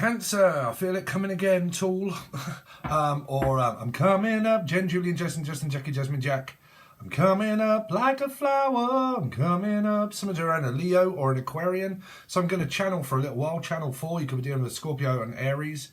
Cancer, I feel it coming again, Tool. I'm coming up, Jen, Julian, Justin, Jackie, Jasmine, Jack. I'm coming up like a flower, I'm coming up. Someone's around a Leo or an Aquarian. So I'm going to channel for a little while. Channel 4, you could be dealing with Scorpio and Aries.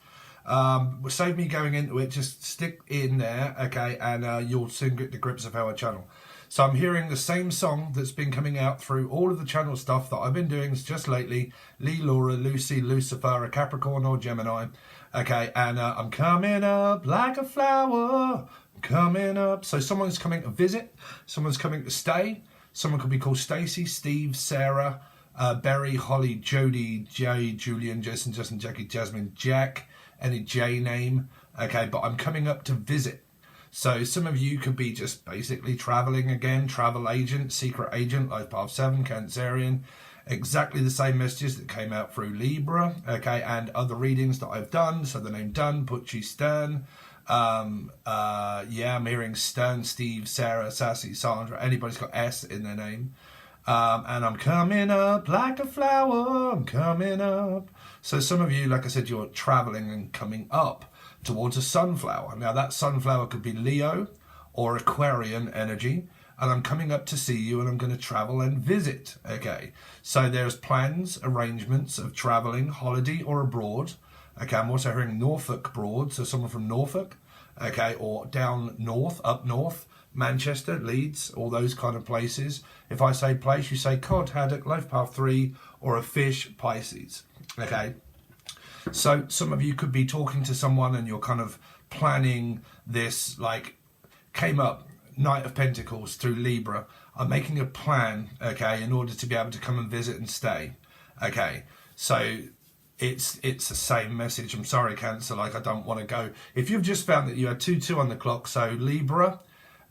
Save me going into it, just stick in there, okay, and you'll soon get the grips of how I channel. So I'm hearing the same song that's been coming out through all of the channel stuff that I've been doing just lately. Lee, Laura, Lucy, Lucifer, a Capricorn or Gemini. Okay, and I'm coming up like a flower. I'm coming up. So someone's coming to visit. Someone's coming to stay. Someone could be called Stacy, Steve, Sarah, Berry, Holly, Jody, Jay, Julian, Jason, Justin, Jackie, Jasmine, Jack. Any J name. Okay, but I'm coming up to visit. So some of you could be just basically traveling again, travel agent, secret agent, life path 7, Cancerian. Exactly the same messages that came out through Libra, okay, and other readings that I've done. So the name Dunn, Butchie, Stern. I'm hearing Stern, Steve, Sarah, Sassy, Sandra. Anybody's got S in their name. And I'm coming up like a flower, I'm coming up. So some of you, like I said, you're traveling and coming up towards a sunflower. Now that sunflower could be Leo or Aquarian energy, and I'm coming up to see you and I'm going to travel and visit. Okay, so there's plans, arrangements of traveling, holiday or abroad. Okay, I'm also hearing Norfolk Broad, so someone from Norfolk, okay, or down north, up north, Manchester, Leeds, all those kind of places. If I say place, you say cod, haddock, life path 3, or a fish, Pisces. Okay, so some of you could be talking to someone and you're kind of planning this, like came up Knight of Pentacles through Libra. I'm making a plan, okay, in order to be able to come and visit and stay. Okay, so it's the same message. I'm sorry, Cancer, like I don't want to go. If you've just found that you had 2-2 on the clock, so Libra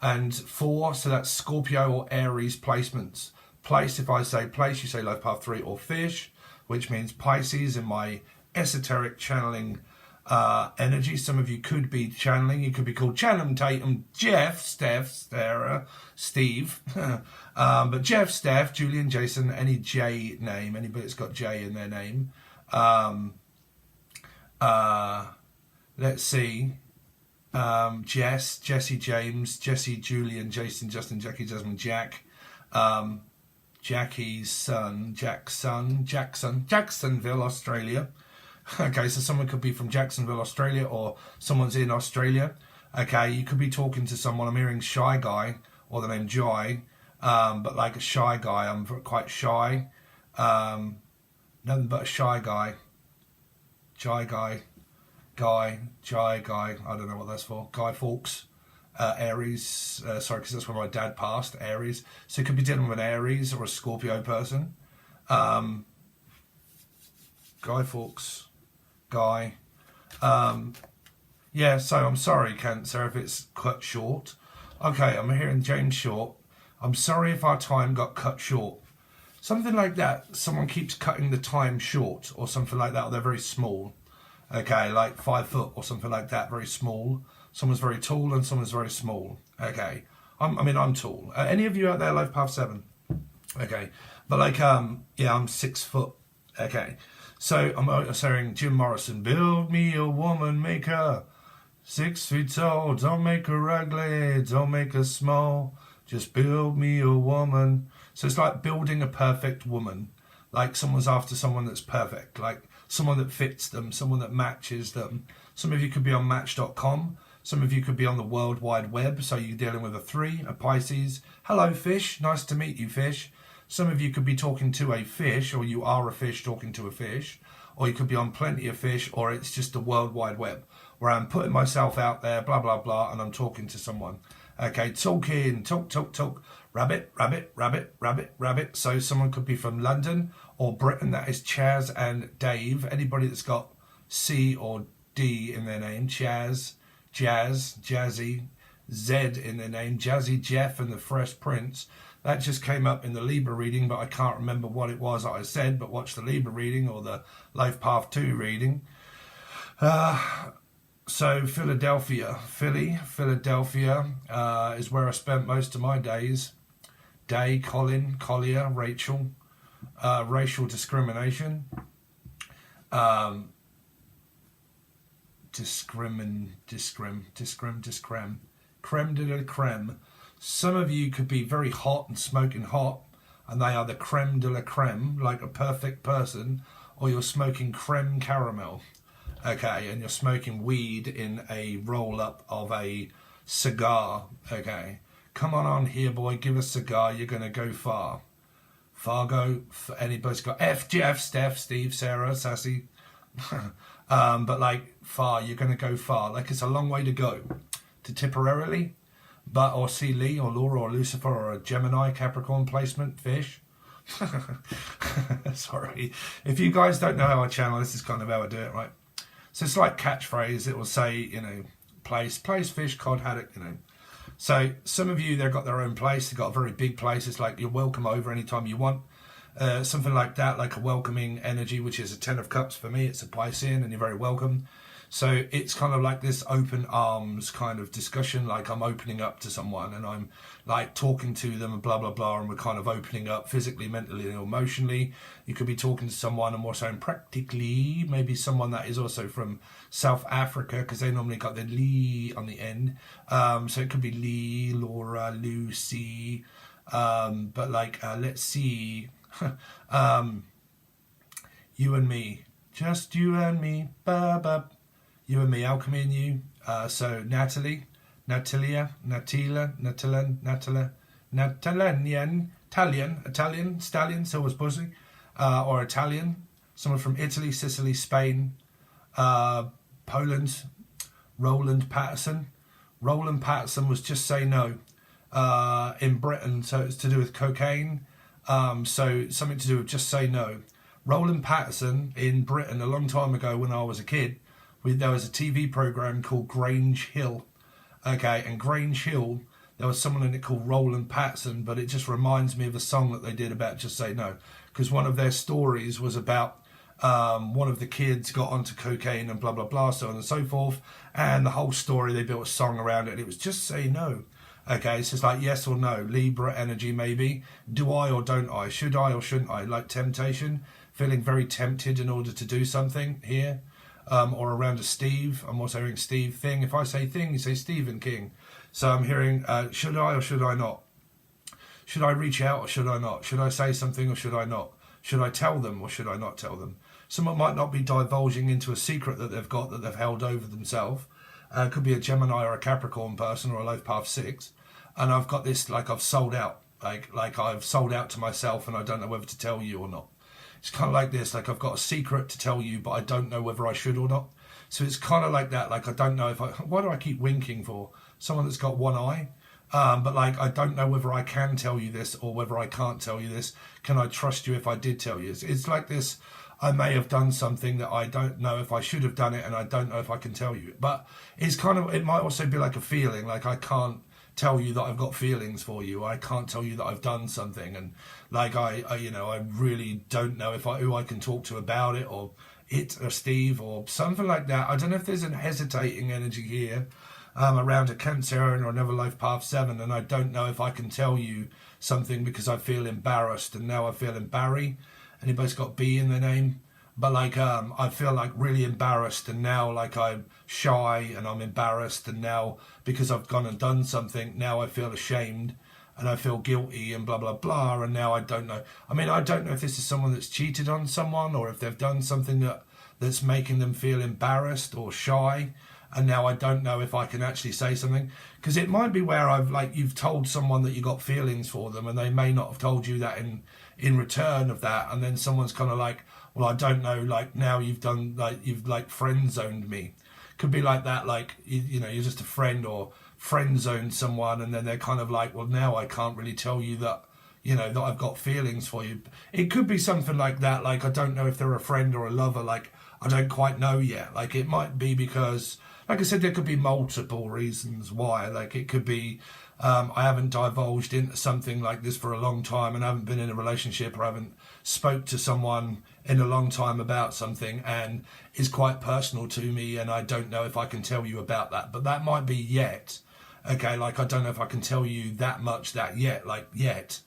and 4, so that's Scorpio or Aries placements. Place, if I say place, you say life path 3 or fish, which means Pisces in my esoteric channeling energy. Some of you could be channeling. You could be called Channing Tatum, Jeff, Steph, Sarah, Steve. But Jeff, Steph, Julian, Jason, any J name, anybody that's got J in their name. Let's see. Jess, Jesse, James, Jesse, Julian, Jason, Justin, Jackie, Jasmine, Jack. Jackie's son, Jacksonville, Australia. Okay, so someone could be from Jacksonville, Australia, or someone's in Australia. Okay, you could be talking to someone. I'm hearing Shy Guy, or the name Joy, but like a shy guy. I'm quite shy. Nothing but a shy guy. Shy guy. Guy. I don't know what that's for. Guy Fawkes. Aries, sorry, because that's where my dad passed, Aries. So it could be dealing with an Aries or a Scorpio person. Guy Fawkes, Guy. Yeah, so I'm sorry, Cancer, if it's cut short. Okay, I'm hearing James Short. I'm sorry if our time got cut short. Something like that. Someone keeps cutting the time short or something like that. Or they're very small. Okay, like 5 foot or something like that, very small. Someone's very tall and someone's very small. Okay, I'm tall. Any of you out there, life path 7? Okay, but like, yeah, I'm 6 foot. Okay, so I'm saying Jim Morrison, build me a woman, make her 6 feet tall. Don't make her ugly, don't make her small. Just build me a woman. So it's like building a perfect woman. Like someone's after someone that's perfect, like someone that fits them, someone that matches them. Some of you could be on Match.com. Some of you could be on the World Wide Web, so you're dealing with a 3, a Pisces. Hello, fish. Nice to meet you, fish. Some of you could be talking to a fish, or you are a fish talking to a fish. Or you could be on Plenty of Fish, or it's just the World Wide Web, where I'm putting myself out there, blah, blah, blah, and I'm talking to someone. Okay, talking, talk. Rabbit. So someone could be from London or Britain. That is Chaz and Dave. Anybody that's got C or D in their name. Chaz, Jazz, Jazzy, Z in their name. Jazzy Jeff and the Fresh Prince. That just came up in the Libra reading, but I can't remember what it was that I said. But watch the Libra reading or the Life Path 2 reading. So Philadelphia is where I spent most of my days. Colin, Collier, Rachel, racial discrimination. discrim, creme de la creme. Some of you could be very hot and smoking hot, and they are the creme de la creme, like a perfect person, or you're smoking creme caramel, okay, and you're smoking weed in a roll-up of a cigar, okay. Come on here, boy, give us a cigar, you're going to go far. Fargo, anybody's got F, Jeff, Steph, Steve, Sarah, Sassy. But like far, you're going to go far. Like it's a long way to go to Tipperary, but or see Lee or Laura or Lucifer or a Gemini, Capricorn placement, fish. Sorry. If you guys don't know how I channel, this is kind of how I do it, right? So it's like catchphrase. It will say, you know, place, fish, cod, haddock, you know. So some of you, they've got their own place. They've got a very big place. It's like you're welcome over anytime you want. Something like that, like a welcoming energy, which is a 10 of cups for me. It's a Piscean and you're very welcome. So it's kind of like this open arms kind of discussion, like I'm opening up to someone and I'm like talking to them and blah, blah, blah. And we're kind of opening up physically, mentally and emotionally. You could be talking to someone and more so practically, maybe someone that is also from South Africa, because they normally got the Lee on the end. So it could be Lee, Laura, Lucy. But like, let's see. You and me, just you and me, you and me, alchemy and you. So Natalie, Natalia, Natila, Natalan, Natala, Natalanian, Italian, stallion, silver's pussy, or Italian, someone from Italy, Sicily, Spain, Poland, Roland Patterson. Roland Patterson was Just Say No in Britain, so it's to do with cocaine. So something to do with Just Say No. Roland Patterson in Britain a long time ago when I was a kid, there was a TV program called Grange Hill. Okay, and Grange Hill, there was someone in it called Roland Patterson, but it just reminds me of a song that they did about Just Say No, because one of their stories was about one of the kids got onto cocaine and blah, blah, blah, so on and so forth, and the whole story, they built a song around it, and it was Just Say No. Okay, so it's like yes or no, Libra energy maybe. Do I or don't I? Should I or shouldn't I? Like temptation, feeling very tempted in order to do something here. Or around a Steve. I'm also hearing Steve thing. If I say thing, you say Stephen King. So I'm hearing should I or should I not? Should I reach out or should I not? Should I say something or should I not? Should I tell them or should I not tell them? Someone might not be divulging into a secret that they've got that they've held over themselves. Could be a Gemini or a Capricorn person or a Low Path 6. And I've got this, like I've sold out. Like I've sold out to myself and I don't know whether to tell you or not. It's kind of like this, like I've got a secret to tell you, but I don't know whether I should or not. So it's kind of like that, like I don't know if why do I keep winking for? Someone that's got one eye. But like I don't know whether I can tell you this or whether I can't tell you this. Can I trust you if I did tell you? It's like this, I may have done something that I don't know if I should have done it and I don't know if I can tell you. But it's kind of, it might also be like a feeling, like I can't tell you that I've got feelings for you. I can't tell you that I've done something, and like I you know, I really don't know if who I can talk to about it, or it or Steve or something like that. I don't know if there's an hesitating energy here around a Cancerian or another Life Path 7, and I don't know if I can tell you something because I feel embarrassed, and now I feel embarrassed. Anybody's got B in their name? But like I feel like really embarrassed, and now like I'm shy and I'm embarrassed, and now because I've gone and done something, now I feel ashamed and I feel guilty and blah blah blah, and now I don't know. I mean, I don't know if this is someone that's cheated on someone or if they've done something that's making them feel embarrassed or shy, and now I don't know if I can actually say something, because it might be where I've like you've told someone that you got feelings for them and they may not have told you that in return of that, and then someone's kind of like, well, I don't know, like now you've done, like you've like friend zoned me. Could be like that, like you know, you're just a friend or friend zoned someone, and then they're kind of like, well, now I can't really tell you that, you know, that I've got feelings for you. It could be something like that, like I don't know if they're a friend or a lover, like I don't quite know yet. Like it might be because, like I said, there could be multiple reasons why. Like it could be I haven't divulged into something like this for a long time, and I haven't been in a relationship, or I haven't spoke to someone in a long time about something, and is quite personal to me, and I don't know if I can tell you about that. But that might be yet. Okay, like I don't know if I can tell you that much that yet, like yet.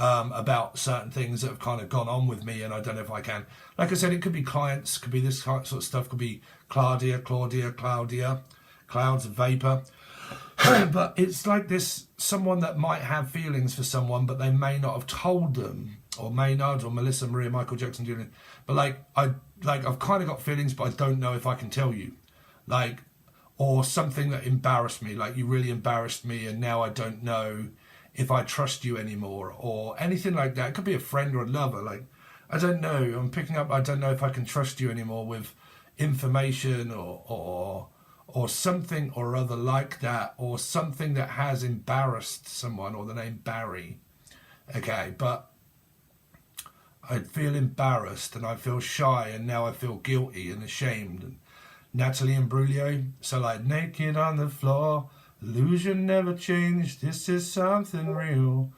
about certain things that have kind of gone on with me, and I don't know if I can. Like I said, it could be clients, could be this sort of stuff, could be Claudia, clouds of vapor. But it's like this, someone that might have feelings for someone, but they may not have told them, or Maynard, or Melissa, Maria, Michael Jackson, Julian. But I've kind of got feelings, but I don't know if I can tell you. Like, or something that embarrassed me, like you really embarrassed me, and now I don't know if I trust you anymore, or anything like that. It could be a friend or a lover. Like, I don't know. I'm picking up. I don't know if I can trust you anymore with information or something or other like that, or something that has embarrassed someone, or the name Barry. Okay, but I feel embarrassed and I feel shy, and now I feel guilty and ashamed. And Natalie Imbruglia. So like, naked on the floor. Illusion never changed, this is something real.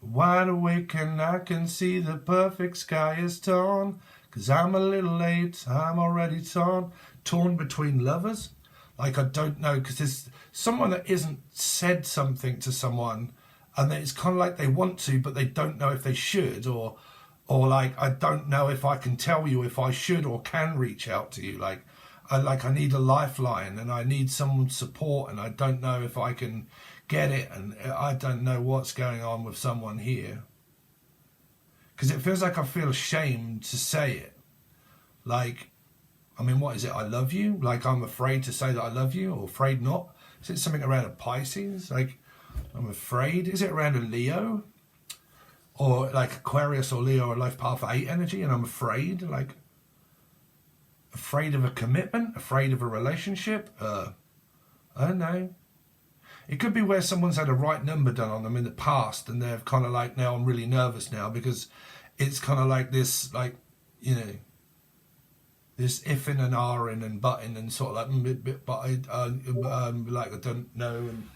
Wide awake and I can see the perfect sky is torn. 'Cause I'm a little late, I'm already torn. Torn between lovers? Like, I don't know, because there's someone that isn't said something to someone, and it's kind of like they want to, but they don't know if they should, or like, I don't know if I can tell you if I should or can reach out to you. Like, I need a lifeline, and I need someone's support, and I don't know if I can get it, and I don't know what's going on with someone here. Because it feels like I feel ashamed to say it. Like, I mean, what is it? I love you? Like, I'm afraid to say that I love you, or afraid not? Is it something around a Pisces? Like, I'm afraid? Is it around a Leo? Or like Aquarius or Leo or Life Path 8 energy, and I'm afraid? Like, afraid of a commitment, afraid of a relationship. I don't know. It could be where someone's had a right number done on them in the past, and they're kind of like, now I'm really nervous now, because it's kind of like this, like, you know, this ifing and ahhing and butting and sort of like, but like I don't know, and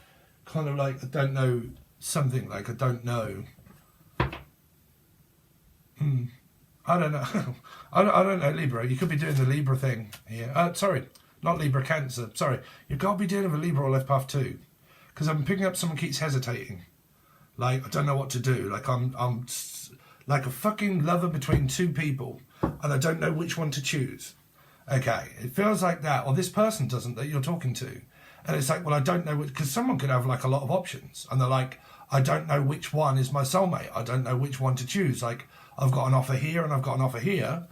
kind of like I don't know something, like I don't know. I don't know. I don't know, Libra. You could be doing the Libra thing here. Sorry, not Libra, Cancer. Sorry. You've got to be dealing with Libra or Left Path too. Because I'm picking up someone keeps hesitating. Like, I don't know what to do. Like, I'm like a fucking lover between two people, and I don't know which one to choose. Okay, it feels like that. Or this person doesn't that you're talking to. And it's like, well, I don't know, because someone could have like a lot of options. And they're like, I don't know which one is my soulmate. I don't know which one to choose. Like, I've got an offer here and I've got an offer here,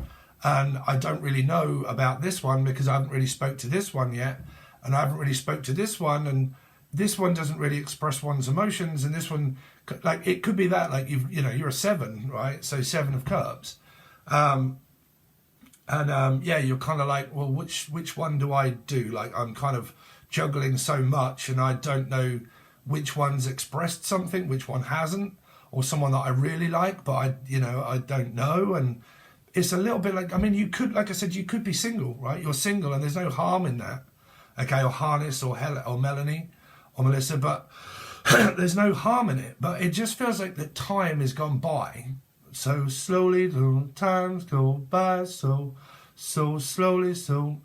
and I don't really know about this one because I haven't really spoke to this one yet, and I haven't really spoke to this one, and this one doesn't really express one's emotions, and this one, like, it could be that, like, you're a 7, right? So 7 of Cups, yeah, you're kind of like, well, which one do I do? Like, I'm kind of juggling so much, and I don't know which one's expressed something, which one hasn't. Or someone that I really like, but I don't know. And it's a little bit like, I mean, you could, like I said, you could be single, right? You're single, and there's no harm in that. Okay, or Harness, or or Melanie, or Melissa, but there's no harm in it. But it just feels like the time has gone by so slowly. The times go by so slowly. So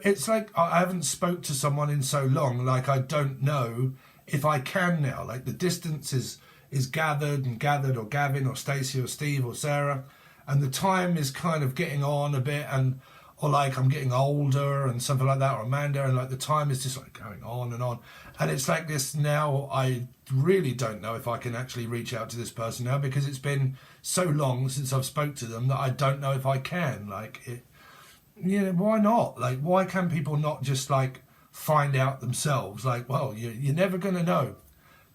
it's like I haven't spoke to someone in so long. Like, I don't know if I can now. Like, the distance is gathered, or Gavin, or Stacey, or Steve, or Sarah, and the time is kind of getting on a bit, or like I'm getting older and something like that, or Amanda, and like the time is just like going on, and it's like this now. I really don't know if I can actually reach out to this person now, because it's been so long since I've spoke to them that I don't know if I can. Like, why not? Like, why can people not just like find out themselves? Like, well, you're never going to know.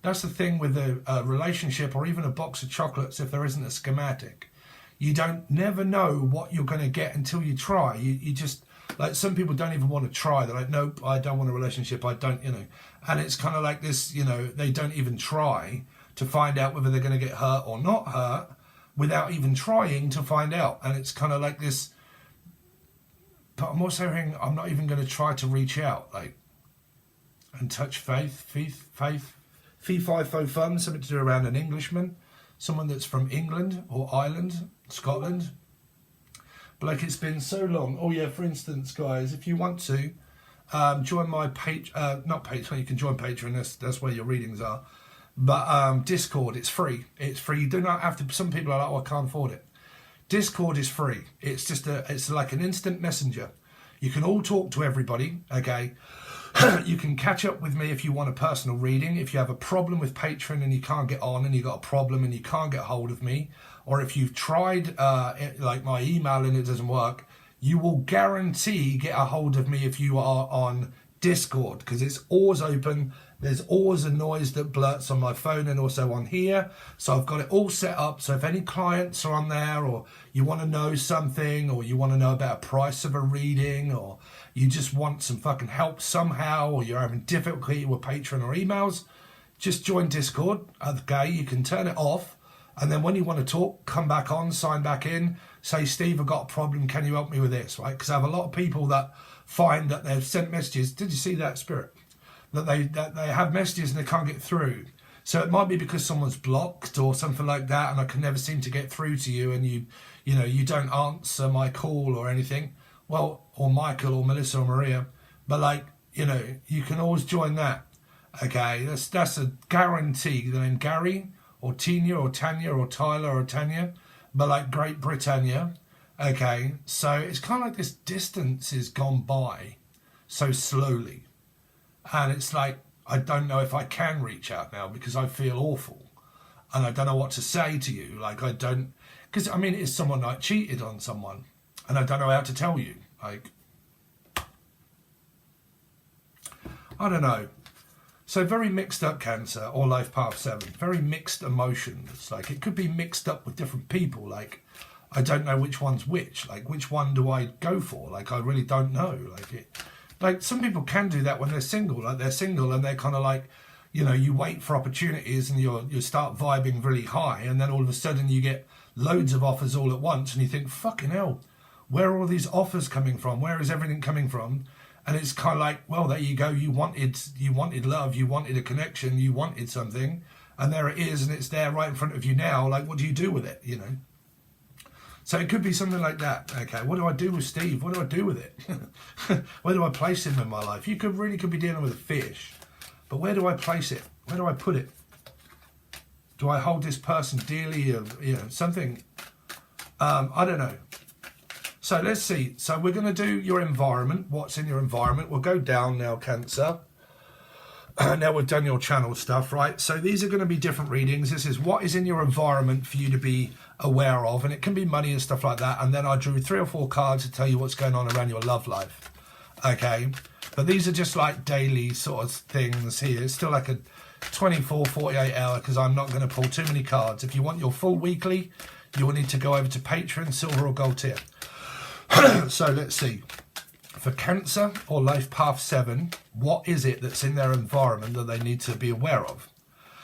That's the thing with a relationship, or even a box of chocolates, if there isn't a schematic. You don't never know what you're going to get until you try. You just, like, some people don't even want to try. They're like, nope, I don't want a relationship. I don't, And it's kind of like this, they don't even try to find out whether they're going to get hurt or not hurt without even trying to find out. And it's kind of like this. But I'm also hearing, I'm not even going to try to reach out, like, and touch faith. Fee, fi, fo, fun, something to do around an Englishman, someone that's from England or Ireland, Scotland. But like, it's been so long. Oh yeah, for instance, guys, if you want to join my page, not Patreon, you can join Patreon. That's where your readings are. But Discord, it's free. It's free. You do not have to. Some people are like, oh, I can't afford it. Discord is free. It's just it's like an instant messenger. You can all talk to everybody, okay? You can catch up with me if you want a personal reading. If you have a problem with Patreon and you can't get on, and you got a problem and you can't get hold of me, or if you've tried like my email and it doesn't work, you will guarantee get a hold of me if you are on Discord, because it's always open. There's always a noise that blurts on my phone and also on here. So I've got it all set up. So if any clients are on there, or you want to know something, or you want to know about a price of a reading, or you just want some fucking help somehow, or you're having difficulty with Patreon or emails, just join Discord. Okay, you can turn it off. And then when you want to talk, come back on, sign back in, say, Steve, I've got a problem. Can you help me with this? Right? Because I have a lot of people that find that they've sent messages. Did you see that, Spirit? That they have messages and they can't get through. So it might be because someone's blocked or something like that, and I can never seem to get through to you, and you don't answer my call or anything. Well, or Michael or Melissa or Maria, but like, you can always join that. Okay, that's a guarantee. The name Gary or Tina or Tanya or Tyler or Tanya, but like Great Britannia. Okay, so it's kind of like this distance has gone by so slowly. And it's like, I don't know if I can reach out now because I feel awful. And I don't know what to say to you. Like, I don't, because I mean, it's someone like cheated on someone. And I don't know how to tell you. Like, I don't know. So very mixed up Cancer or Life Path 7. Very mixed emotions. Like, it could be mixed up with different people. Like, I don't know which one's which. Like, which one do I go for? Like, I really don't know. Like some people can do that when they're single. Like, they're single and they're kind of like, you wait for opportunities and you start vibing really high, and then all of a sudden you get loads of offers all at once, and you think, fucking hell, where are all these offers coming from? Where is everything coming from? And it's kind of like, well, there you go. You wanted love. You wanted a connection. You wanted something, and there it is, and it's there right in front of you now. Like, what do you do with it? So it could be something like that. Okay, what do I do with Steve? What do I do with it? Where do I place him in my life? You could be dealing with a fish, but where do I place it? Where do I put it? Do I hold this person dearly? Something. I don't know. So let's see. So we're going to do your environment. What's in your environment? We'll go down now, Cancer. Now we've done your channel stuff, right? So these are going to be different readings. This is what is in your environment for you to be aware of, and it can be money and stuff like that. And then I drew 3 or 4 cards to tell you what's going on around your love life. Okay, but these are just like daily sort of things here. It's still like a 24, 48 hour, because I'm not going to pull too many cards. If you want your full weekly, you will need to go over to Patreon, silver or gold tier. So let's see. For Cancer or Life Path 7, what is it that's in their environment that they need to be aware of?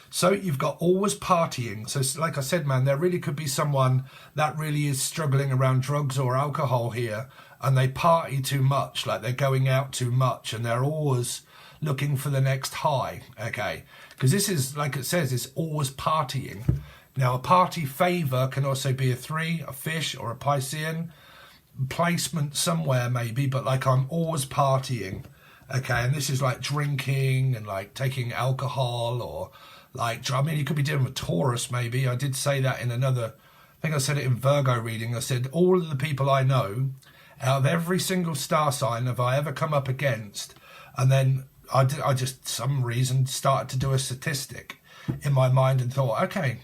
So you've got always partying. So like I said, man, there really could be someone that really is struggling around drugs or alcohol here, and they party too much, like they're going out too much, and they're always looking for the next high, okay? Because this is, like it says, it's always partying. Now, a party favor can also be a 3, a fish, or a Piscean. Placement somewhere maybe, but like I'm always partying, okay? And this is like drinking and like taking alcohol, or like, I mean, you could be dealing with Taurus maybe. I did say that in another, I think I said it in Virgo reading. I said all of the people I know, out of every single star sign have I ever come up against, and then I just some reason started to do a statistic in my mind and thought, okay,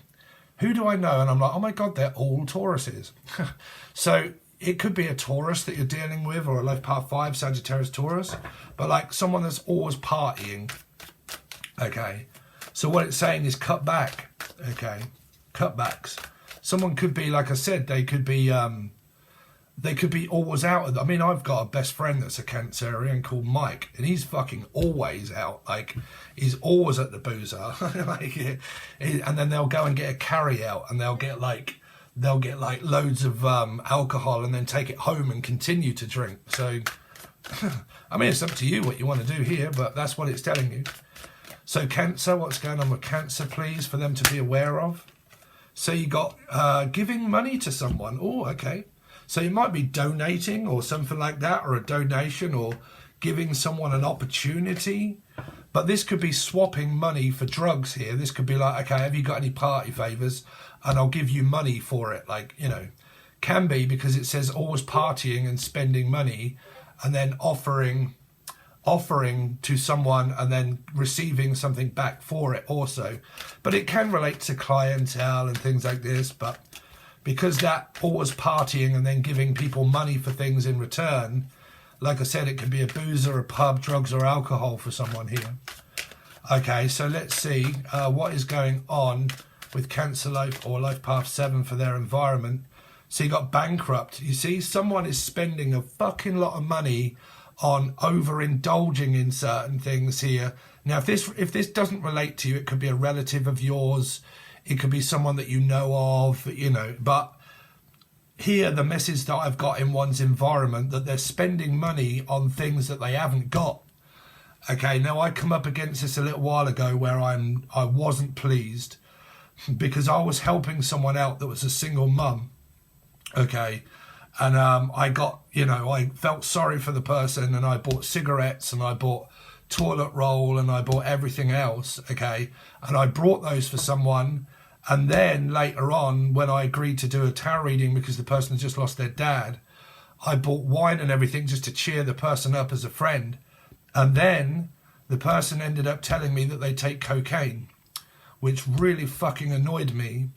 who do I know? And I'm like, oh my God, they're all Tauruses. So it could be a Taurus that you're dealing with, or a Life Path 5, Sagittarius, Taurus, but like someone that's always partying, okay? So what it's saying is cut back, okay? Cutbacks. Someone could be, like I said, they could be always out. I mean, I've got a best friend that's a Cancerian called Mike, and he's fucking always out. Like, he's always at the boozer. And then they'll go and get a carry out, and they'll get like loads of alcohol, and then take it home and continue to drink. So, I mean, it's up to you what you want to do here, but that's what it's telling you. So Cancer, what's going on with Cancer, please, for them to be aware of? So you got giving money to someone. Oh, okay. So you might be donating or something like that, or a donation, or giving someone an opportunity. But this could be swapping money for drugs here. This could be like, okay, have you got any party favours? And I'll give you money for it. Like, you know, can be, because it says always partying and spending money and then offering to someone and then receiving something back for it also. But it can relate to clientele and things like this. But because that always partying and then giving people money for things in return, like I said, it could be a booze or a pub, drugs or alcohol for someone here. Okay, so let's see what is going on with Cancer Life or Life Path 7 for their environment. So you got bankrupt. You see, someone is spending a fucking lot of money on overindulging in certain things here. Now, if this doesn't relate to you, it could be a relative of yours. It could be someone that you know of, you know, but here, the message that I've got in one's environment, that they're spending money on things that they haven't got. Okay, now I come up against this a little while ago where I wasn't pleased because I was helping someone out that was a single mum. Okay, and I got, you know, I felt sorry for the person and I bought cigarettes and I bought toilet roll and I bought everything else. Okay, and I brought those for someone. And then later on, when I agreed to do a tarot reading because the person had just lost their dad, I bought wine and everything just to cheer the person up as a friend. And then the person ended up telling me that they take cocaine, which really fucking annoyed me.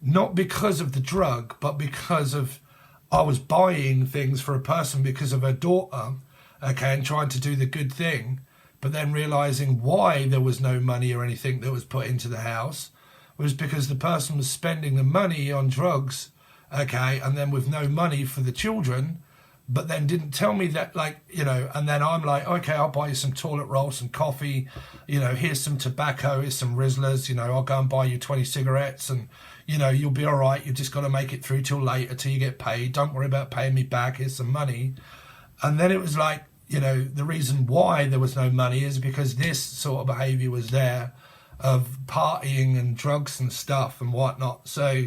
Not because of the drug, but because of I was buying things for a person because of her daughter, okay, and trying to do the good thing, but then realising why there was no money or anything that was put into the house was because the person was spending the money on drugs, okay, and then with no money for the children, but then didn't tell me that, like, you know, and then I'm like, okay, I'll buy you some toilet roll, some coffee, you know, here's some tobacco, here's some Rizzlers, you know, I'll go and buy you 20 cigarettes and, you know, you'll be all right, you've just got to make it through till later, till you get paid, don't worry about paying me back, here's some money. And then it was like, you know, the reason why there was no money is because this sort of behaviour was there, of partying and drugs and stuff and whatnot. So,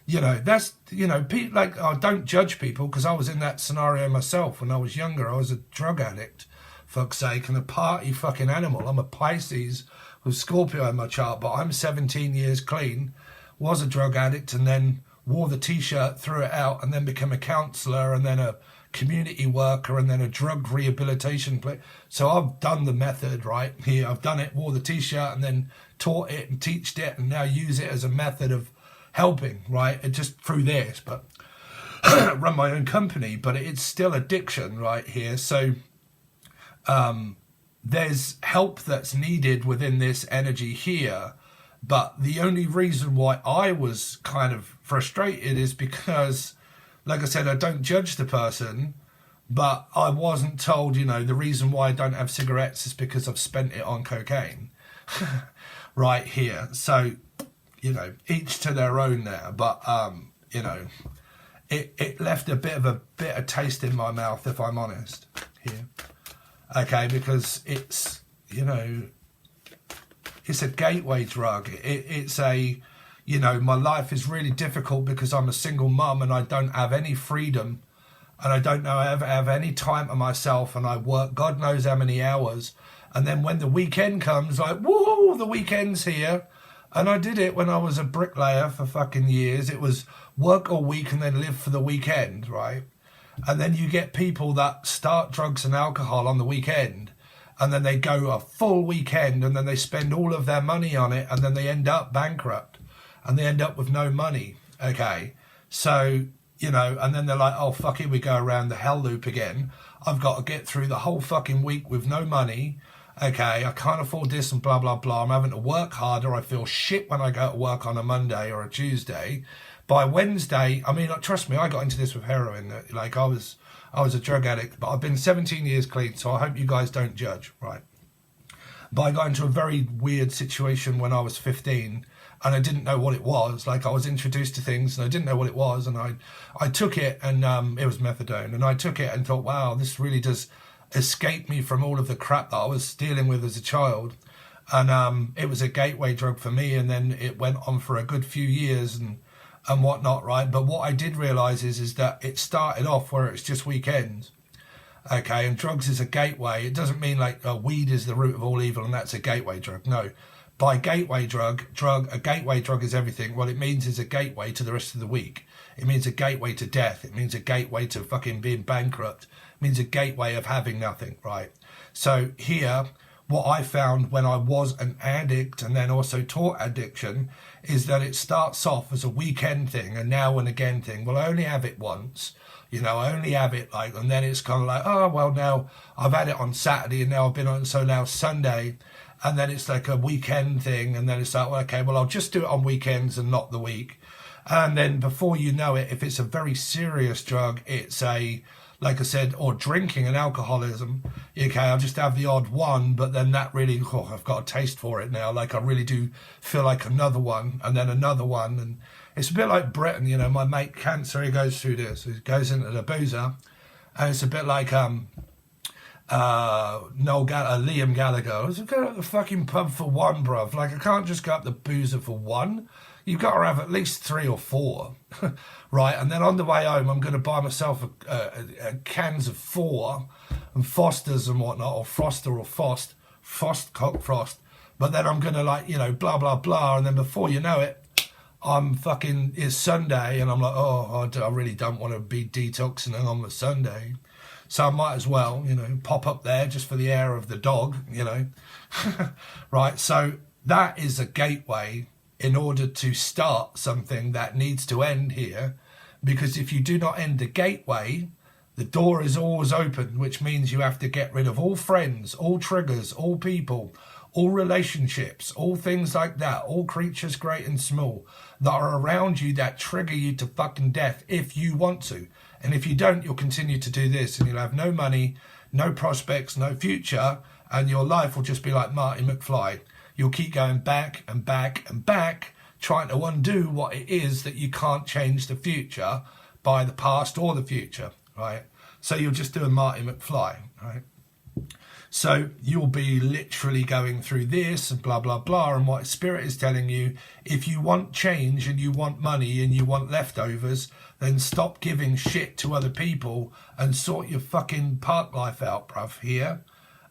you know, that's, you know, like, I don't judge people because I was in that scenario myself when I was younger. I was a drug addict, fuck's sake, and a party fucking animal. I'm a Pisces with Scorpio in my chart, but I'm 17 years clean, was a drug addict, and then wore the t-shirt, threw it out, and then became a counsellor, and then a community worker, and then a drug rehabilitation place. So I've done the method right here. I've done it, wore the t-shirt, and then taught it and teached it, and now use it as a method of helping, right? And just through this, but run my own company, but it's still addiction right here. So there's help that's needed within this energy here. But the only reason why I was kind of frustrated is because, like I said, I don't judge the person, but I wasn't told, you know, the reason why I don't have cigarettes is because I've spent it on cocaine right here. So, you know, each to their own there. But, you know, it left a bit of a bitter taste in my mouth, if I'm honest, here. Okay, because it's, you know, it's a gateway drug. It's a, you know, my life is really difficult because I'm a single mum and I don't have any freedom and I don't know ever have any time to myself, and I work God knows how many hours. And then when the weekend comes, like, woohoo, the weekend's here. And I did it when I was a bricklayer for fucking years. It was work all week and then live for the weekend, right? And then you get people that start drugs and alcohol on the weekend, and then they go a full weekend and then they spend all of their money on it, and then they end up bankrupt and they end up with no money. Okay, so, you know, and then they're like, oh, fuck it, we go around the hell loop again. I've got to get through the whole fucking week with no money. Okay, I can't afford this and blah, blah, blah. I'm having to work harder. I feel shit when I go to work on a Monday or a Tuesday. By Wednesday, I mean, trust me, I got into this with heroin. Like, I was a drug addict, but I've been 17 years clean, so I hope you guys don't judge, right? But I got into a very weird situation when I was 15, and I didn't know what it was. Like, I was introduced to things, and I didn't know what it was, and I took it, and it was methadone, and I took it and thought, wow, this really does escape me from all of the crap that I was dealing with as a child. And it was a gateway drug for me, and then it went on for a good few years and whatnot, right? But what I did realise is that it started off where it's just weekends. Okay, and drugs is a gateway. It doesn't mean like weed is the root of all evil and that's a gateway drug. No. By gateway drug, a gateway drug is everything. What it means is a gateway to the rest of the week. It means a gateway to death. It means a gateway to fucking being bankrupt. It means a gateway of having nothing, right? So here, what I found when I was an addict and then also taught addiction is that it starts off as a weekend thing, a now and again thing. Well, I only have it once. You know, I only have it like, and then it's kind of like, oh, well, now I've had it on Saturday and now I've been on, so now Sunday. And then it's like a weekend thing. And then it's like, well, okay, well, I'll just do it on weekends and not the week. And then before you know it, if it's a very serious drug, it's a, like I said, or drinking and alcoholism. Okay, I'll just have the odd one, but then that really, oh, I've got a taste for it now. Like I really do feel like another one and then another one. And it's a bit like Britain, you know, my mate Cancer, he goes through this. He goes into the boozer and it's a bit like Liam Gallagher. I was going to the fucking pub for one, bruv. Like I can't just go up the boozer for one. You've got to have at least 3 or 4, right? And then on the way home, I'm going to buy myself a cans of 4 and Fosters and whatnot, or Froster or Cock Frost. But then I'm going to like, you know, blah, blah, blah. And then before you know it, it's Sunday and I'm like, oh, I really don't want to be detoxing on a Sunday. So I might as well, you know, pop up there just for the air of the dog, you know. Right, so that is a gateway in order to start something that needs to end here. Because if you do not end the gateway, the door is always open, which means you have to get rid of all friends, all triggers, all people, all relationships, all things like that, all creatures great and small that are around you that trigger you to fucking death if you want to. And if you don't, you'll continue to do this and you'll have no money, no prospects, no future, and your life will just be like Marty McFly. You'll keep going back and back and back, trying to undo what it is that you can't change the future by the past or the future, right? So you'll just do a Marty McFly, right? So you'll be literally going through this and blah, blah, blah. And what Spirit is telling you, if you want change and you want money and you want leftovers, then stop giving shit to other people and sort your fucking park life out, bruv, here.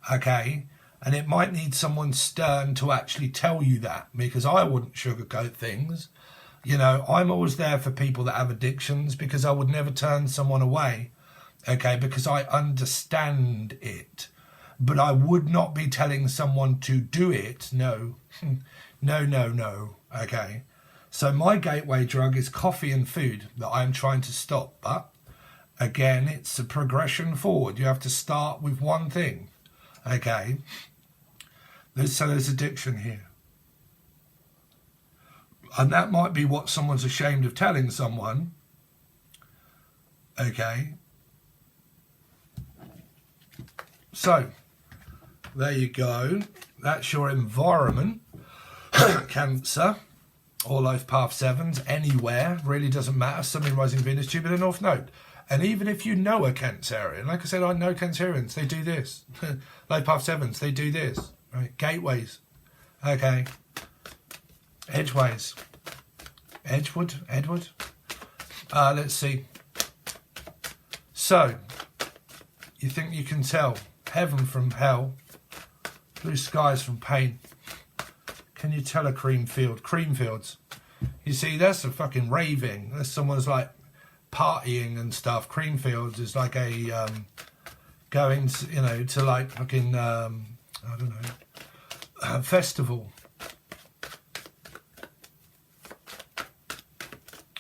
Okay? And it might need someone stern to actually tell you that, because I wouldn't sugarcoat things. You know, I'm always there for people that have addictions because I would never turn someone away. Okay? Because I understand it. But I would not be telling someone to do it. No. No. Okay. So my gateway drug is coffee and food that I'm trying to stop. But again, it's a progression forward. You have to start with one thing. Okay. So there's addiction here. And that might be what someone's ashamed of telling someone. Okay. So there you go. That's your environment. Cancer or life path 7s, anywhere, really doesn't matter. Sun, Moon, Rising, Venus, Jupiter, North Node. And even if you know a Cancerian, like I said, I know Cancerians, they do this. Life path 7s, they do this. Right? Gateways. Okay. Edgeways. Edgewood. Let's see. So, you think you can tell heaven from hell, blue skies from pain. Can you tell a cream field? Cream fields. You see, that's a fucking raving. That's someone's like partying and stuff. Cream fields is like a going to, you know, to like fucking I don't know, a festival.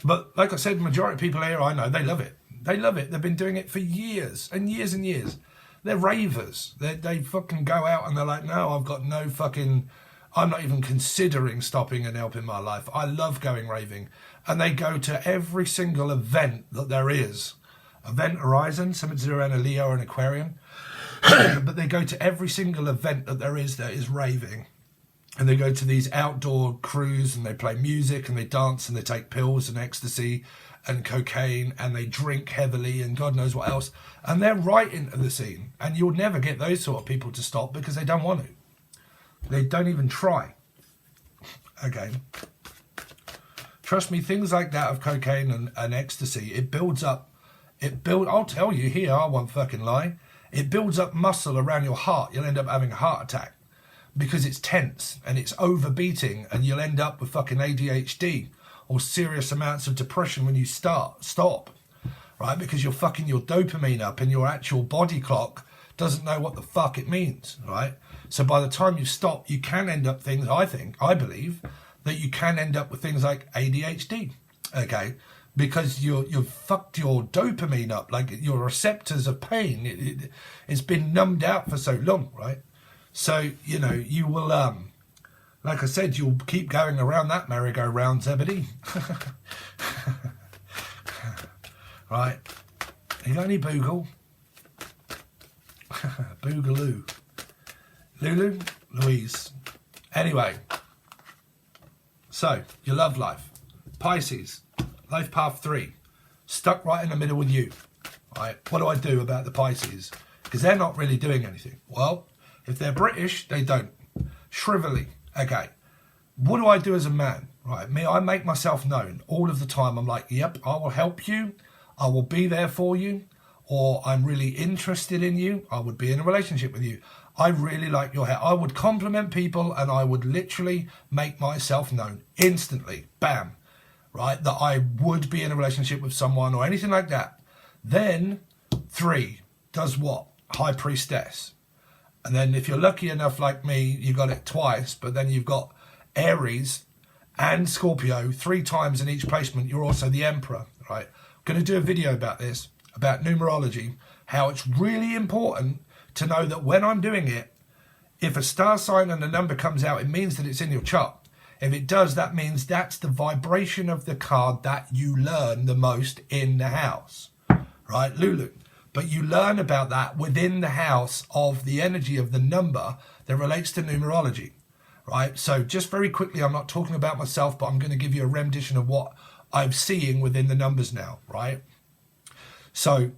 But like I said, the majority of people here I know, they love it. They love it. They've been doing it for years and years and years. They're ravers. They fucking go out and they're like, no, I've got no fucking, I'm not even considering stopping and helping my life. I love going raving. And they go to every single event that there is. Event Horizon, something to do around a Leo or an Aquarian. But they go to every single event that there is raving. And they go to these outdoor crews and they play music and they dance and they take pills and ecstasy and cocaine and they drink heavily and God knows what else. And they're right into the scene. And you'll never get those sort of people to stop because they don't want to. They don't even try. Okay. Trust me, things like that of cocaine and ecstasy, it builds up. I'll tell you here, I won't fucking lie. it builds up muscle around your heart. You'll end up having a heart attack because it's tense and it's overbeating, and you'll end up with fucking ADHD or serious amounts of depression when you stop, right? Because you're fucking your dopamine up and your actual body clock doesn't know what the fuck it means, right? So by the time you stop, you can end up things, I believe, that you can end up with things like ADHD, okay? Because you've fucked your dopamine up, like your receptors of pain. It's been numbed out for so long, right? So, you know, you will, like I said, you'll keep going around that merry-go-round, Zebedee. Right? You got any boogle? Boogaloo. Lulu? Louise. Anyway. So, your love life. Pisces. Life path 3. Stuck right in the middle with you. Right? What do I do about the Pisces? Because they're not really doing anything. Well, if they're British, they don't. Shrivelly. Okay. What do I do as a man? Right? Me, I make myself known all of the time. I'm like, yep, I will help you. I will be there for you. Or I'm really interested in you. I would be in a relationship with you. I really like your hair. I would compliment people and I would literally make myself known instantly. Bam. Right? That I would be in a relationship with someone or anything like that. Then 3 does what? High priestess. And then if you're lucky enough like me, you got it twice, but then you've got Aries and Scorpio 3 times in each placement. You're also the Emperor, right? I'm going to do a video about this, about numerology, how it's really important to know that when I'm doing it, if a star sign and a number comes out, it means that it's in your chart. If it does, that means that's the vibration of the card that you learn the most in the house, right, Lulu? But you learn about that within the house of the energy of the number that relates to numerology, right? So just very quickly, I'm not talking about myself, but I'm going to give you a rendition of what I'm seeing within the numbers now, right? So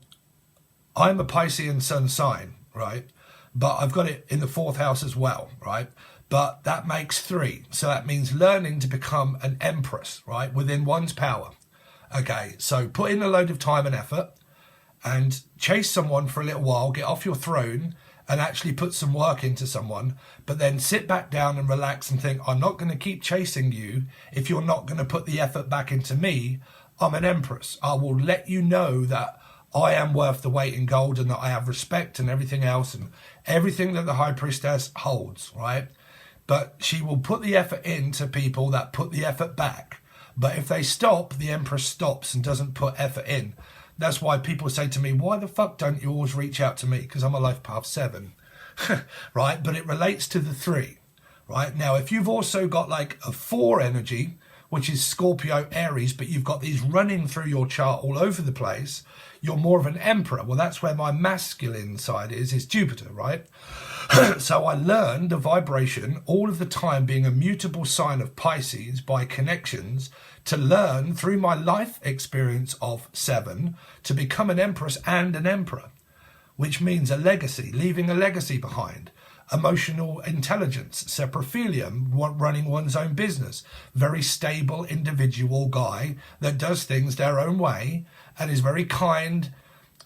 I'm a Piscean sun sign, right? But I've got it in the 4th house as well, right? But that makes 3. So that means learning to become an empress, right? Within one's power. Okay, so put in a load of time and effort and chase someone for a little while, get off your throne and actually put some work into someone, but then sit back down and relax and think, I'm not going to keep chasing you if you're not going to put the effort back into me. I'm an empress. I will let you know that I am worth the weight in gold and that I have respect and everything else and everything that the high priestess holds, right? But she will put the effort into people that put the effort back. But if they stop, the empress stops and doesn't put effort in. That's why people say to me, why the fuck don't you always reach out to me? Because I'm a life path 7, right? But it relates to the 3, right? Now, if you've also got like a 4 energy, which is Scorpio, Aries, but you've got these running through your chart all over the place, you're more of an emperor. Well, that's where my masculine side is Jupiter, right? So I learned the vibration all of the time being a mutable sign of Pisces by connections to learn through my life experience of 7 to become an empress and an emperor, which means a legacy, leaving a legacy behind. Emotional intelligence, saprophylium, running one's own business, very stable individual guy that does things their own way and is very kind,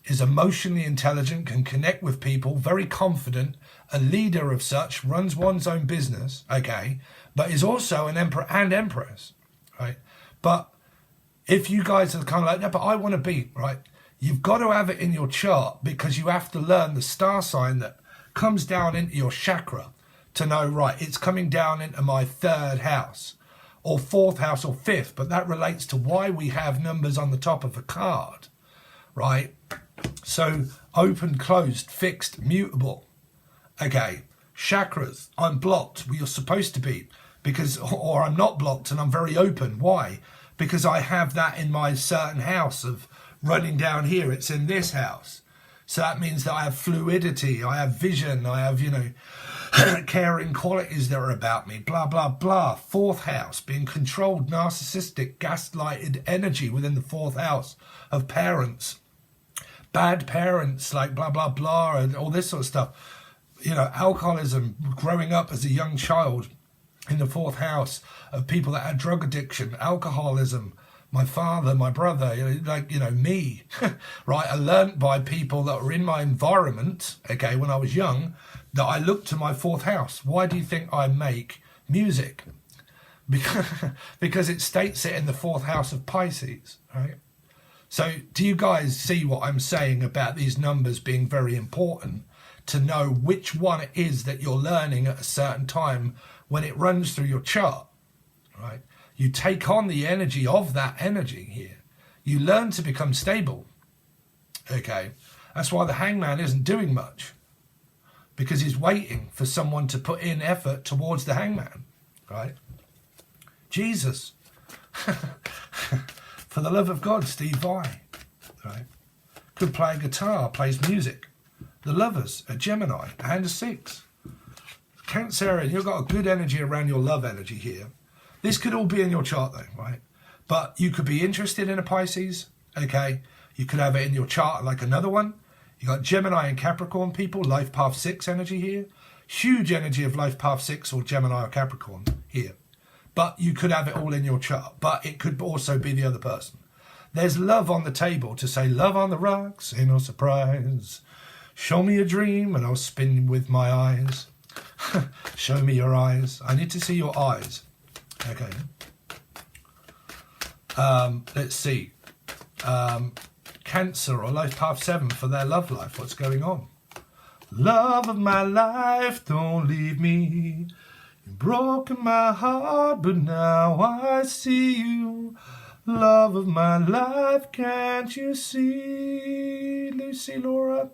is emotionally intelligent, can connect with people, very confident, a leader of such, runs one's own business, okay, but is also an emperor and empress, right? But if you guys are kind of like, no, but I want to be, right? You've got to have it in your chart because you have to learn the star sign that comes down into your chakra to know, right, it's coming down into my 3rd house or 4th house or 5th, but that relates to why we have numbers on the top of a card, right? So open, closed, fixed, mutable. Okay, chakras, I'm blocked. Well, you're supposed to be because, or I'm not blocked and I'm very open. Why? Because I have that in my certain house of running down here. It's in this house. So that means that I have fluidity, I have vision, I have, you know, caring qualities that are about me, blah, blah, blah. 4th house, being controlled, narcissistic, gaslighted energy within the 4th house of parents. Bad parents, like blah, blah, blah, and all this sort of stuff. You know, alcoholism, growing up as a young child in the 4th house of people that had drug addiction, alcoholism, my father, my brother, me, right? I learnt by people that were in my environment, okay, when I was young, that I looked to my fourth house. Why do you think I make music? Because it states it in the fourth house of Pisces, right? So do you guys see what I'm saying about these numbers being very important to know which one it is that you're learning at a certain time when it runs through your chart, right? You take on the energy of that energy here. You learn to become stable, okay? That's why the hangman isn't doing much, because he's waiting for someone to put in effort towards the hangman, right? Jesus. For the love of God, Steve Vai, right? Could play guitar, plays music. The Lovers, a Gemini, and a 6. Cancer, you've got a good energy around your love energy here. This could all be in your chart though, right? But you could be interested in a Pisces, okay? You could have it in your chart like another one. You got Gemini and Capricorn people, life path 6 energy here. Huge energy of life path 6 or Gemini or Capricorn here. But you could have it all in your chart. But it could also be the other person. There's love on the table to say, love on the rocks, ain't no surprise. Show me a dream and I'll spin with my eyes. Show me your eyes. I need to see your eyes. Okay. Let's see. Cancer or life path 7 for their love life. What's going on? Love of my life, don't leave me. You've broken my heart, but now I see you. Love of my life, can't you see? Lucy Laura,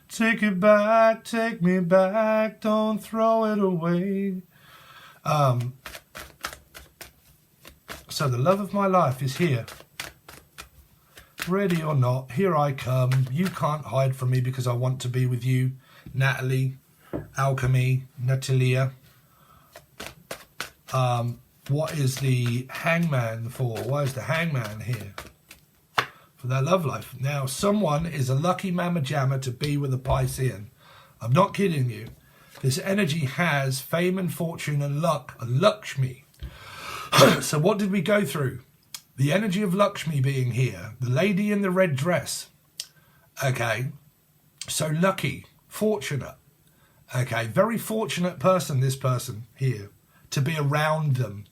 take it back, take me back, don't throw it away. So the love of my life is here. Ready or not, here I come. You can't hide from me because I want to be with you. Natalie, Alchemy, Natalia. What is the hangman for? Why is the hangman here? For their love life. Now, someone is a lucky mamma jamma to be with a Piscean. I'm not kidding you. This energy has fame and fortune and luck, and Lakshmi. So what did we go through? The energy of Lakshmi being here. The lady in the red dress. Okay. So lucky. Fortunate. Okay. Very fortunate person, this person here. To be around them.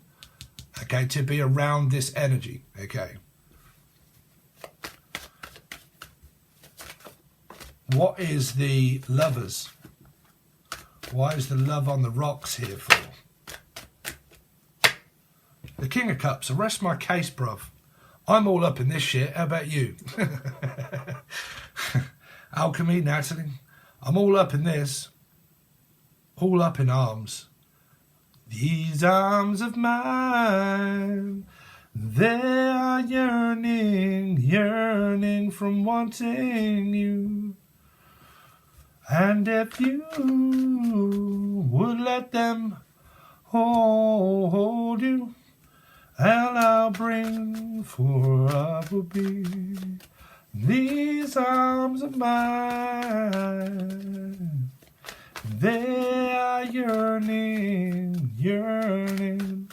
Okay. To be around this energy. Okay. What is the lovers? Why is the love on the rocks here for? The King of Cups. Arrest my case, bruv. I'm all up in this shit. How about you? Alchemy, Natalie. I'm all up in this. All up in arms. These arms of mine, they are yearning, yearning from wanting you. And if you would let them hold you, and I'll bring forever be these arms of mine. They are yearning, yearning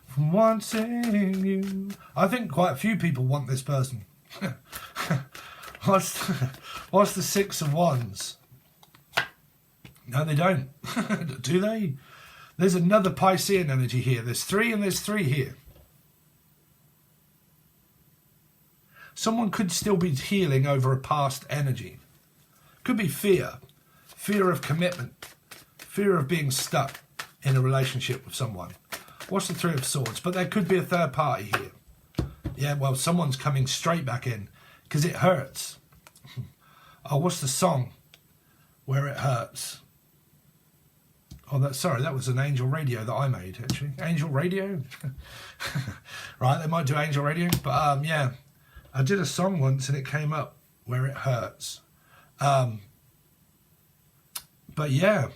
from wanting you. I think quite a few people want this person. What's the 6 of Wands? No, they don't. Do they? There's another Piscean energy here. There's 3 and there's 3 here. Someone could still be healing over a past energy. Could be fear. Fear of commitment. Fear of being stuck in a relationship with someone. What's the 3 of Swords? But there could be a third party here. Yeah, well, someone's coming straight back in because it hurts. Oh, what's the song where it hurts? Oh, that was an Angel Radio that I made, actually. Angel Radio? Right, they might do Angel Radio. But, yeah, I did a song once and it came up where it hurts. But, yeah,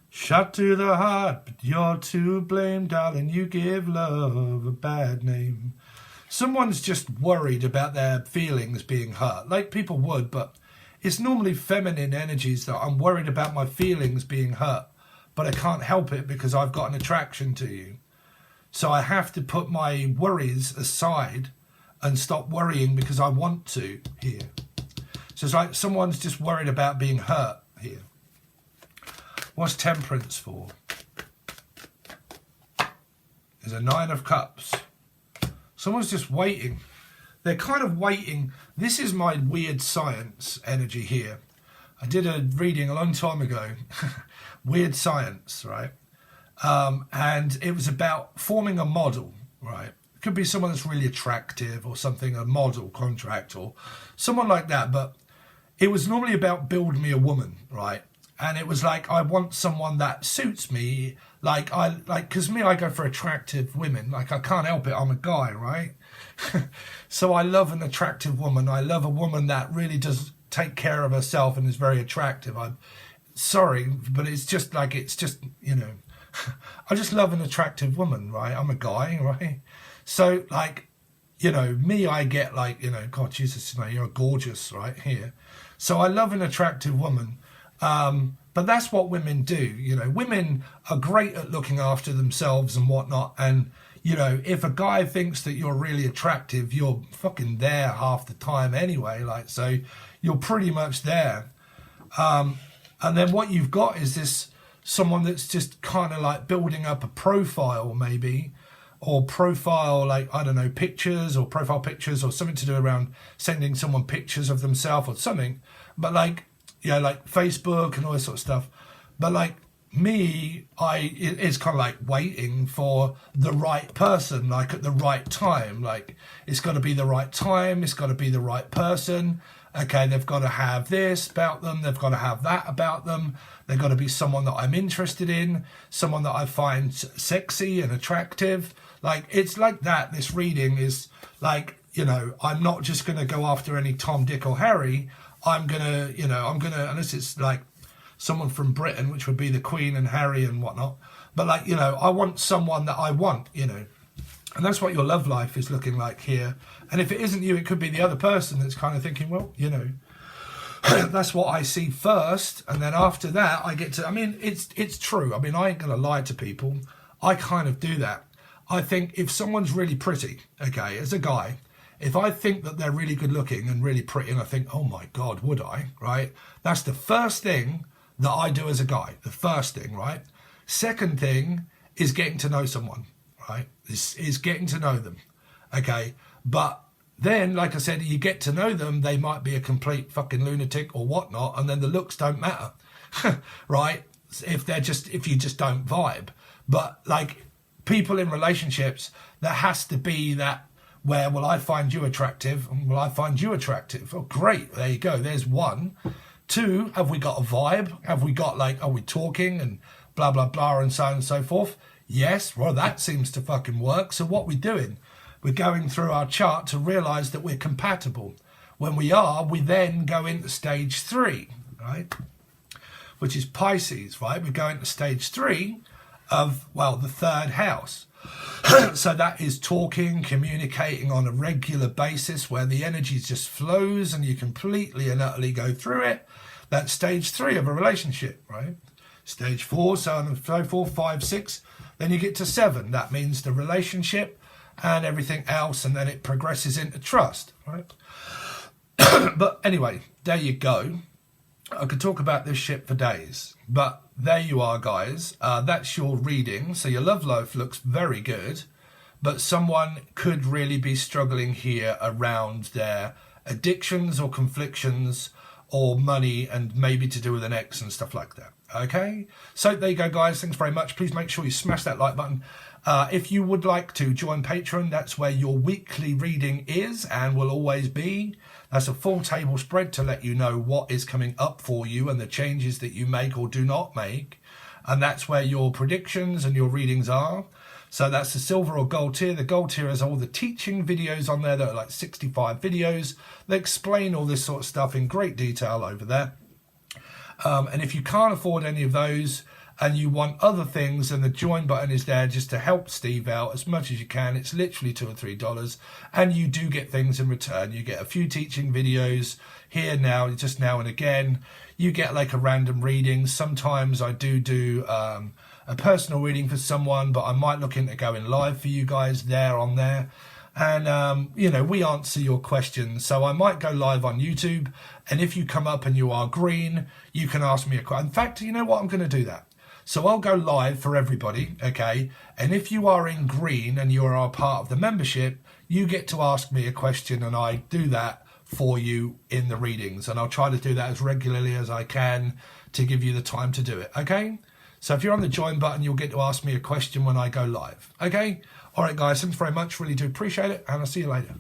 shot to the heart, but you're to blame, darling. You give love a bad name. Someone's just worried about their feelings being hurt, like people would, but it's normally feminine energies that I'm worried about my feelings being hurt. But I can't help it because I've got an attraction to you. So I have to put my worries aside and stop worrying because I want to here. So it's like someone's just worried about being hurt here. What's temperance for? There's a 9 of Cups. Someone's just waiting. They're kind of waiting. This is my weird science energy here. I did a reading a long time ago. Weird science, right? And it was about forming a model, right? It could be someone that's really attractive or something, a model contract or someone like that. But it was normally about build me a woman, right? And it was like, I want someone that suits me. Because me, I go for attractive women. Like, I can't help it. I'm a guy, right? So I love an attractive woman. I love a woman that really does take care of herself and is very attractive. I'm sorry, but it's just, you know, I just love an attractive woman, right? I'm a guy, right? So, like, you know, me, I get like, you know, God, Jesus, you know, you're gorgeous, right, here. So I love an attractive woman. But that's what women do. You know, women are great at looking after themselves and whatnot. And, you know, if a guy thinks that you're really attractive, you're fucking there half the time anyway. Like, so you're pretty much there. And then what you've got is this someone that's just kind of like building up a profile maybe, or profile, like, I don't know, pictures or profile pictures or something to do around sending someone pictures of themselves or something. But like, yeah, like Facebook and all this sort of stuff. But like me, it's kind of like waiting for the right person, like at the right time. Like, it's got to be the right time. It's got to be the right person. Okay, they've got to have this about them. They've got to have that about them. They've got to be someone that I'm interested in, someone that I find sexy and attractive. Like, it's like that. This reading is like, you know, I'm not just going to go after any Tom, Dick or Harry. I'm going to, unless it's like someone from Britain, which would be the Queen and Harry and whatnot. But like, you know, I want someone that I want, you know. And that's what your love life is looking like here. And if it isn't you, it could be the other person that's kind of thinking, well, you know, that's what I see first. And then after that, I get to, I mean, it's true. I mean, I ain't going to lie to people. I kind of do that. I think if someone's really pretty, okay, as a guy, if I think that they're really good looking and really pretty and I think, oh my God, would I, right? That's the first thing that I do as a guy. The first thing, right? Second thing is getting to know someone, right? This is getting to know them, okay? But then, like I said, you get to know them, they might be a complete fucking lunatic or whatnot, and then the looks don't matter, right? If you just don't vibe. But like people in relationships, there has to be that where, will I find you attractive and will I find you attractive? Oh, great. There you go. There's one. Two, have we got a vibe? Have we got like, are we talking and blah, blah, blah and so on and so forth? Yes. Well, that seems to fucking work. So what we're doing, we're going through our chart to realize that we're compatible. When we are, we then go into stage 3, right? Which is Pisces, right? We go into stage 3 of, well, the 3rd house. So that is talking, communicating on a regular basis where the energy just flows and you completely and utterly go through it. That's stage 3 of a relationship, right? Stage 4, so on and so forth, 5, 6. Then you get to 7. That means the relationship and everything else, and then it progresses into trust, right? But anyway, there you go. I could talk about this shit for days, but there you are, guys. That's your reading. So your love life looks very good, but someone could really be struggling here around their addictions or conflictions or money and maybe to do with an ex and stuff like that. Okay, so there you go, guys. Thanks very much. Please make sure you smash that like button. If you would like to join Patreon, that's where your weekly reading is and will always be. That's a full table spread to let you know what is coming up for you and the changes that you make or do not make. And that's where your predictions and your readings are. So that's the silver or gold tier. The gold tier has all the teaching videos on there that are like 65 videos. They explain all this sort of stuff in great detail over there. And if you can't afford any of those and you want other things, then the join button is there just to help Steve out as much as you can. It's literally $2 or $3 and you do get things in return. You get a few teaching videos here now, just now and again. You get like a random reading. Sometimes I do a personal reading for someone, but I might look into going live for you guys there on there. and you know, we answer your questions. So I might go live on YouTube, and if you come up and you are green, you can ask me a question. In fact, you know what, I'm going to do that. So I'll go live for everybody, okay? And if you are in green and you are a part of the membership, you get to ask me a question, and I do that for you in the readings. And I'll try to do that as regularly as I can to give you the time to do it, okay? So if you're on the join button, you'll get to ask me a question when I go live, okay? All right, guys, thanks very much. Really do appreciate it, and I'll see you later.